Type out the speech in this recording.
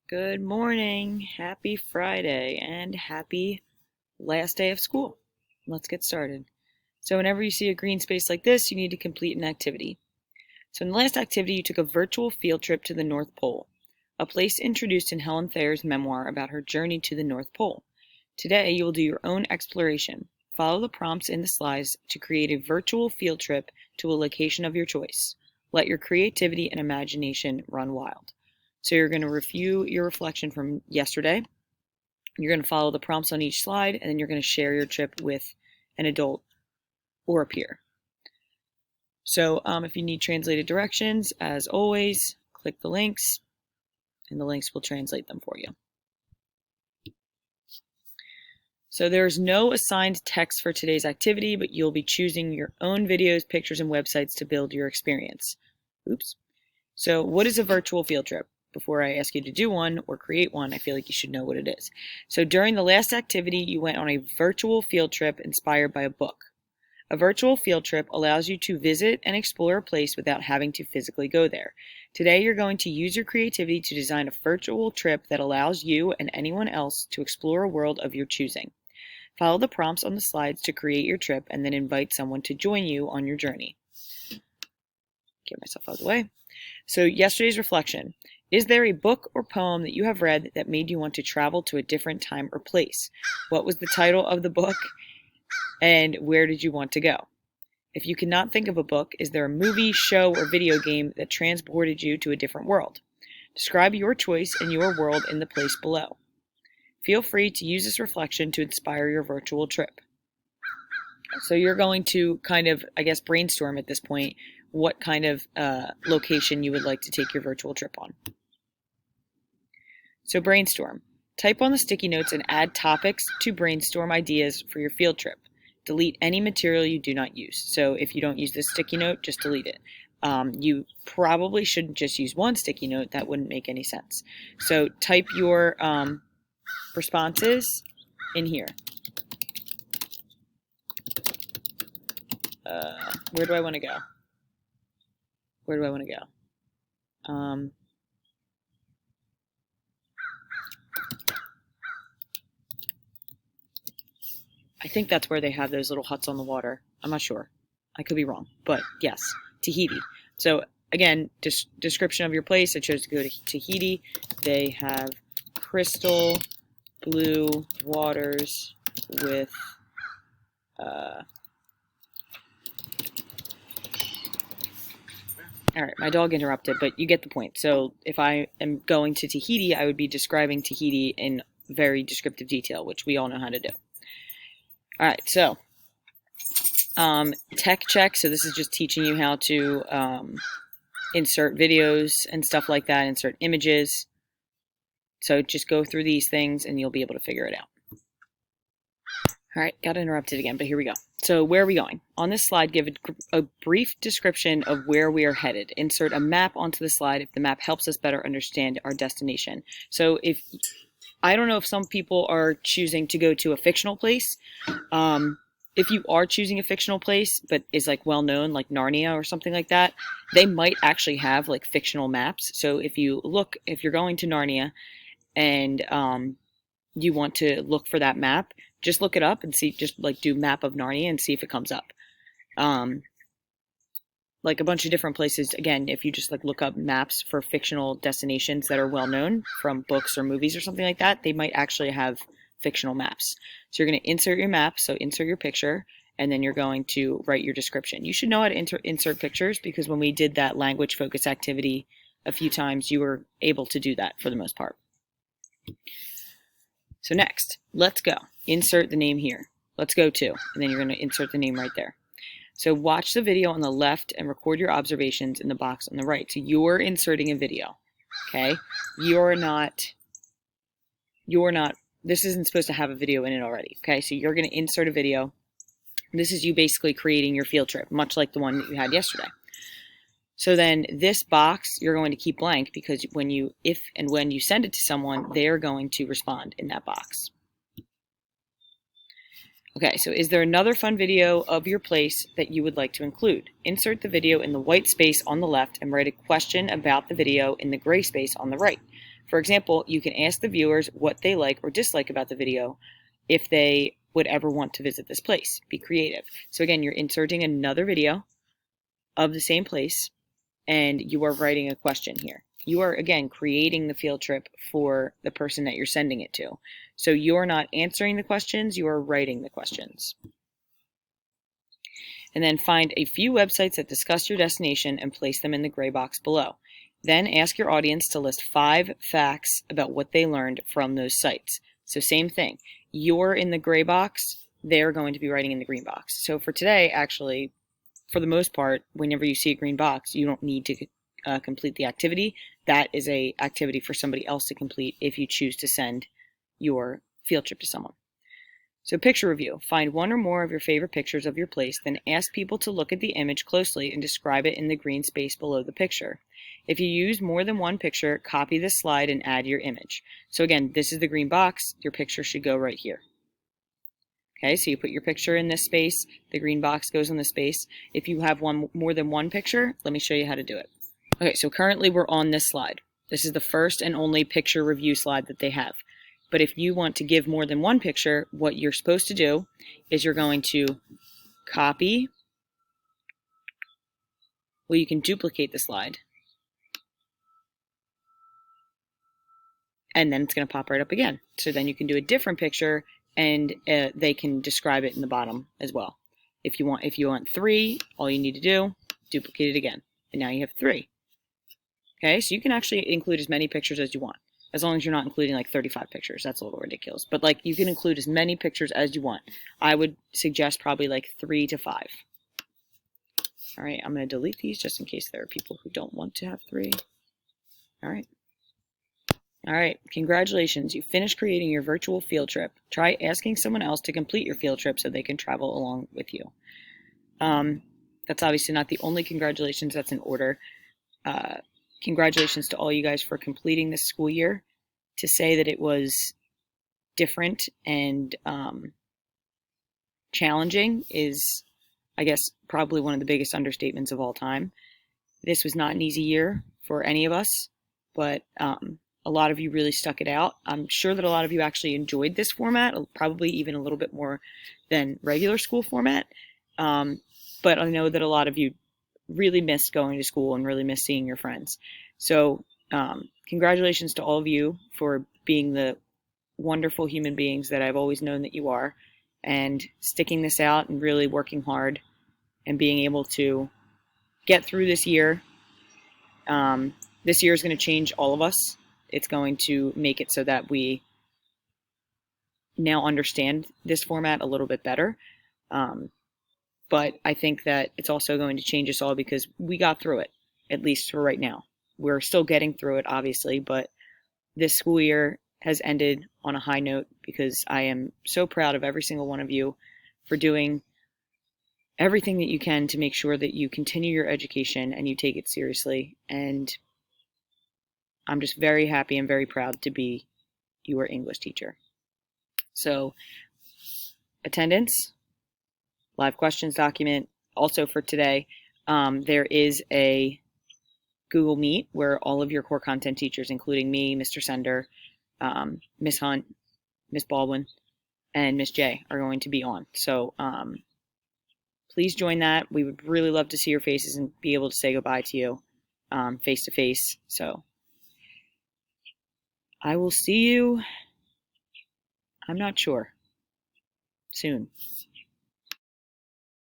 Good morning, happy Friday, and happy last day of school. Let's get started. So whenever you see a green space like this, you need to complete an activity. So in the last activity, you took a virtual field trip to the North Pole, a place introduced in Helen Thayer's memoir about her journey to the North Pole. Today, you will do your own exploration. Follow the prompts in the slides to create a virtual field trip to a location of your choice. Let your creativity and imagination run wild. So you're going to review your reflection from yesterday. You're going to follow the prompts on each slide, and then you're going to share your trip with an adult or a peer. So if you need translated directions, as always, click the links, and the links will translate them for you. So there's no assigned text for today's activity, but you'll be choosing your own videos, pictures, and websites to build your experience. Oops. So what is a virtual field trip? Before I ask you to do one or create one, I feel like you should know what it is. So during the last activity, you went on a virtual field trip inspired by a book. A virtual field trip allows you to visit and explore a place without having to physically go there. Today, you're going to use your creativity to design a virtual trip that allows you and anyone else to explore a world of your choosing. Follow the prompts on the slides to create your trip and then invite someone to join you on your journey. Get myself out of the way. So yesterday's reflection. Is there a book or poem that you have read that made you want to travel to a different time or place? What was the title of the book, and where did you want to go? If you cannot think of a book, is there a movie, show, or video game that transported you to a different world? Describe your choice and your world in the place below. Feel free to use this reflection to inspire your virtual trip. So you're going to kind of, brainstorm at this point what kind of location you would like to take your virtual trip on. So brainstorm. Type on the sticky notes and add topics to brainstorm ideas for your field trip. Delete any material you do not use. So if you don't use this sticky note, just delete it. You probably shouldn't just use one sticky note. That wouldn't make any sense. So type your responses in here. Where do I want to go? Where do I want to go? I think that's where they have those little huts on the water. I'm not sure. I could be wrong. But yes, Tahiti. So again, description of your place. I chose to go to Tahiti. They have crystal blue waters with all right, my dog interrupted, but you get the point. So if I am going to Tahiti, I would be describing Tahiti in very descriptive detail, which we all know how to do. All right, so tech check. So this is just teaching you how to insert videos and stuff like that, insert images. So just go through these things and you'll be able to figure it out. All right, got interrupted again, but here we go. So where are we going? On this slide, give a brief description of where we are headed. Insert a map onto the slide if the map helps us better understand our destination. So I don't know if some people are choosing to go to a fictional place. If you are choosing a fictional place, but is like well known, like Narnia or something like that, they might actually have like fictional maps. So if you're going to Narnia and you want to look for that map, just look it up and see, just like do map of Narnia and see if it comes up. Like a bunch of different places. Again, if you just like look up maps for fictional destinations that are well known from books or movies or something like that, they might actually have fictional maps. So you're going to insert your map, so insert your picture, and then you're going to write your description. You should know how to insert pictures because when we did that language focus activity a few times, you were able to do that for the most part. So next, let's go. Insert the name here. Let's go to, and then you're going to insert the name right there. So watch the video on the left and record your observations in the box on the right. So you're inserting a video, okay? This isn't supposed to have a video in it already, okay? So you're going to insert a video. This is you basically creating your field trip, much like the one that you had yesterday. So then this box, you're going to keep blank because if and when you send it to someone, they're going to respond in that box. Okay, so is there another fun video of your place that you would like to include? Insert the video in the white space on the left and write a question about the video in the gray space on the right. For example, you can ask the viewers what they like or dislike about the video if they would ever want to visit this place. Be creative. So again, you're inserting another video of the same place, and you are writing a question here. You are, again, creating the field trip for the person that you're sending it to. So you're not answering the questions, you are writing the questions. And then find a few websites that discuss your destination and place them in the gray box below. Then ask your audience to list 5 facts about what they learned from those sites. So same thing. You're in the gray box, they're going to be writing in the green box. So for today, actually, for the most part, whenever you see a green box, you don't need to complete the activity. That is a activity for somebody else to complete if you choose to send your field trip to someone. So picture review. Find one or more of your favorite pictures of your place, then ask people to look at the image closely and describe it in the green space below the picture. If you use more than one picture, copy this slide and add your image. So again, this is the green box. Your picture should go right here. Okay, so you put your picture in this space, the green box goes in this space. If you have more than one picture, let me show you how to do it. Okay, so currently we're on this slide. This is the first and only picture review slide that they have. But if you want to give more than one picture, what you're supposed to do is you're going to copy. Well, you can duplicate the slide. And then it's going to pop right up again. So then you can do a different picture, and they can describe it in the bottom as well. If you want 3, all you need to do, duplicate it again. And now you have 3. Okay, so you can actually include as many pictures as you want, as long as you're not including like 35 pictures. That's a little ridiculous. But like, you can include as many pictures as you want. I would suggest probably like 3 to 5. All right, I'm going to delete these just in case there are people who don't want to have 3. All right. All right, congratulations. You finished creating your virtual field trip. Try asking someone else to complete your field trip so they can travel along with you. That's obviously not the only congratulations that's in order. Congratulations to all you guys for completing this school year. To say that it was different and challenging is, I guess, probably one of the biggest understatements of all time. This was not an easy year for any of us, but a lot of you really stuck it out. I'm sure that a lot of you actually enjoyed this format, probably even a little bit more than regular school format. But I know that a lot of you really missed going to school and really missed seeing your friends. So congratulations to all of you for being the wonderful human beings that I've always known that you are, and sticking this out and really working hard and being able to get through this year. This year is going to change all of us. It's going to make it so that we now understand this format a little bit better. But I think that it's also going to change us all because we got through it, at least for right now. We're still getting through it, obviously, but this school year has ended on a high note because I am so proud of every single one of you for doing everything that you can to make sure that you continue your education and you take it seriously. And I'm just very happy and very proud to be your English teacher. So, attendance, live questions document. Also for today, there is a Google Meet where all of your core content teachers, including me, Mr. Sender, Miss Hunt, Miss Baldwin, and Miss J, are going to be on. So please join that. We would really love to see your faces and be able to say goodbye to you face to face. So I will see you, I'm not sure, soon.